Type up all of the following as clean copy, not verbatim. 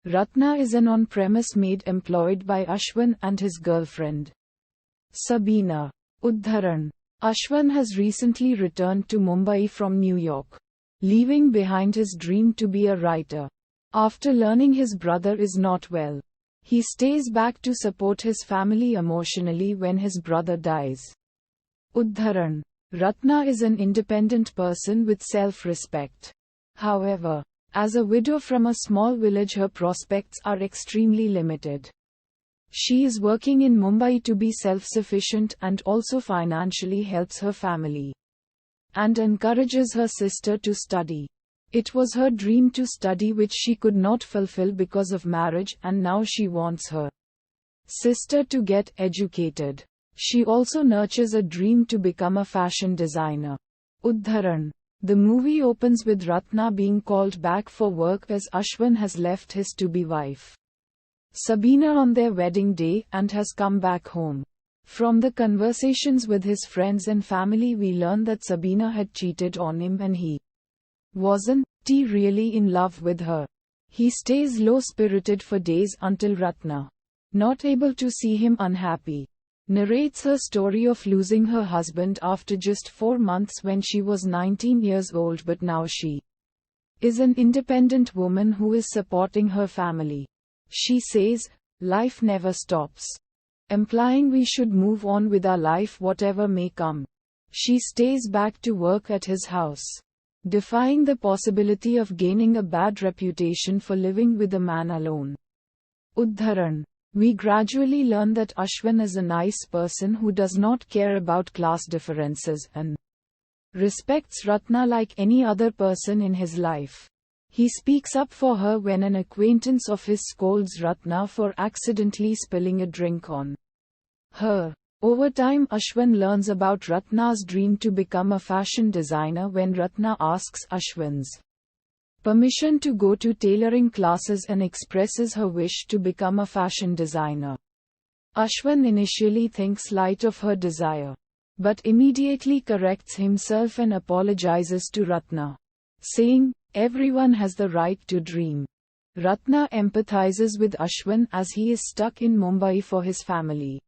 Ratna is an on-premise maid employed by Ashwin and his girlfriend, Sabina. Uddharan. Ashwin has recently returned to Mumbai from New York, leaving behind his dream to be a writer. After learning his brother is not well, he stays back to support his family emotionally when his brother dies. Uddharan. Ratna is an independent person with self-respect. However, as a widow from a small village, her prospects are extremely limited. She is working in Mumbai to be self-sufficient and also financially helps her family and encourages her sister to study. It was her dream to study which she could not fulfill because of marriage, and now she wants her sister to get educated. She also nurtures a dream to become a fashion designer. Uddharan. The movie opens with Ratna being called back for work as Ashwin has left his to-be wife, Sabina, on their wedding day and has come back home. From the conversations with his friends and family, we learn that Sabina had cheated on him and he wasn't really in love with her. He stays low-spirited for days until Ratna, not able to see him unhappy, narrates her story of losing her husband after just 4 months when she was 19 years old, but now she is an independent woman who is supporting her family. She says, "Life never stops," implying we should move on with our life whatever may come. She stays back to work at his house, defying the possibility of gaining a bad reputation for living with a man alone. Uddharan. We gradually learn that Ashwin is a nice person who does not care about class differences and respects Ratna like any other person in his life. He speaks up for her when an acquaintance of his scolds Ratna for accidentally spilling a drink on her. Over time, Ashwin learns about Ratna's dream to become a fashion designer when Ratna asks Ashwin's permission to go to tailoring classes and expresses her wish to become a fashion designer. Ashwin initially thinks light of her desire, but immediately corrects himself and apologizes to Ratna, saying, "Everyone has the right to dream." Ratna empathizes with Ashwin as he is stuck in Mumbai for his family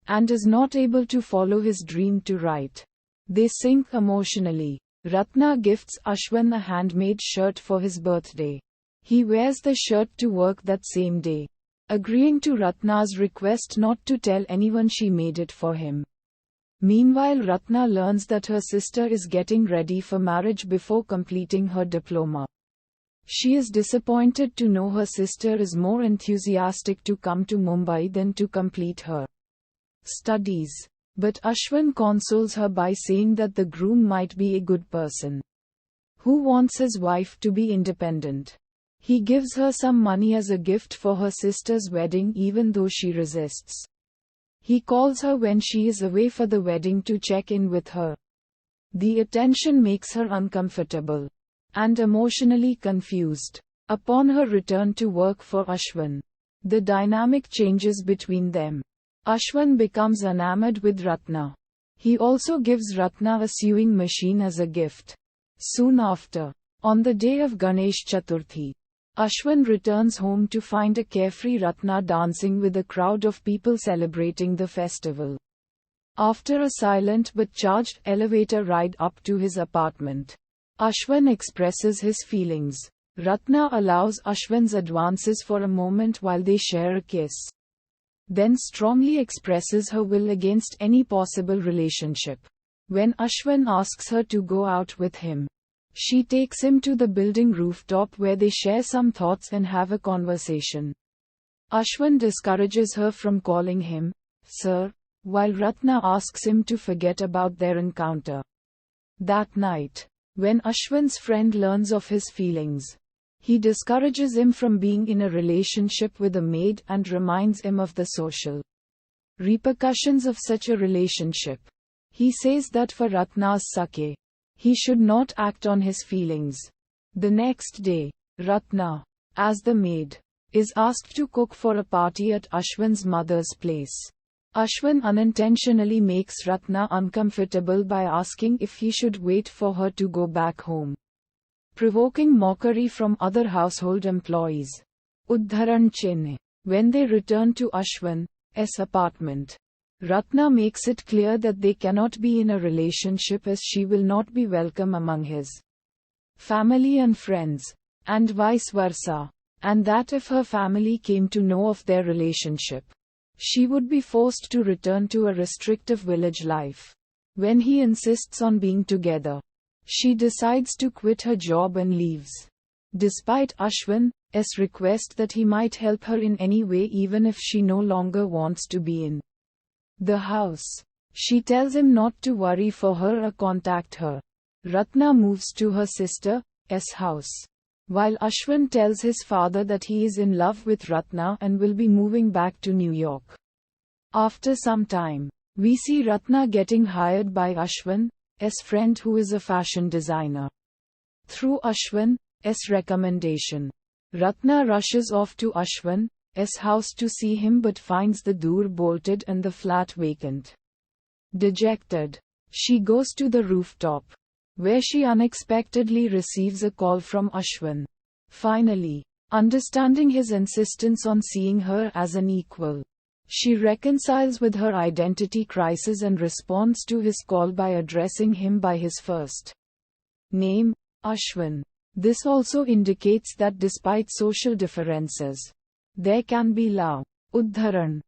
and is not able to follow his dream to write. They sync emotionally. Ratna gifts Ashwin a handmade shirt for his birthday. He wears the shirt to work that same day, agreeing to Ratna's request not to tell anyone she made it for him. Meanwhile, Ratna learns that her sister is getting ready for marriage before completing her diploma. She is disappointed to know her sister is more enthusiastic to come to Mumbai than to complete her studies. But Ashwin consoles her by saying that the groom might be a good person who wants his wife to be independent. He gives her some money as a gift for her sister's wedding even though she resists. He calls her when she is away for the wedding to check in with her. The attention makes her uncomfortable and emotionally confused. Upon her return to work for Ashwin, the dynamic changes between them. Ashwin becomes enamored with Ratna. He also gives Ratna a sewing machine as a gift. Soon after, on the day of Ganesh Chaturthi, Ashwin returns home to find a carefree Ratna dancing with a crowd of people celebrating the festival. After a silent but charged elevator ride up to his apartment, Ashwin expresses his feelings. Ratna allows Ashwin's advances for a moment while they share a kiss, then strongly expresses her will against any possible relationship. When Ashwin asks her to go out with him, she takes him to the building rooftop where they share some thoughts and have a conversation. Ashwin discourages her from calling him "sir," while Ratna asks him to forget about their encounter. That night, when Ashwin's friend learns of his feelings, he discourages him from being in a relationship with a maid and reminds him of the social repercussions of such a relationship. He says that for Ratna's sake, he should not act on his feelings. The next day, Ratna, as the maid, is asked to cook for a party at Ashwin's mother's place. Ashwin unintentionally makes Ratna uncomfortable by asking if he should wait for her to go back home, provoking mockery from other household employees. Uddharan Chennai. When they return to Ashwin's apartment, Ratna makes it clear that they cannot be in a relationship as she will not be welcome among his family and friends, and vice versa, and that if her family came to know of their relationship, she would be forced to return to a restrictive village life. When he insists on being together, she decides to quit her job and leaves. Despite Ashwin's request that he might help her in any way even if she no longer wants to be in the house, she tells him not to worry for her or contact her. Ratna moves to her sister's house, while Ashwin tells his father that he is in love with Ratna and will be moving back to New York. After some time, we see Ratna getting hired by Ashwin's friend who is a fashion designer. Through Ashwin's recommendation, Ratna rushes off to Ashwin's house to see him but finds the door bolted and the flat vacant. Dejected, she goes to the rooftop, where she unexpectedly receives a call from Ashwin. Finally, understanding his insistence on seeing her as an equal, she reconciles with her identity crisis and responds to his call by addressing him by his first name, Ashwin. This also indicates that despite social differences, there can be love. Uddharan.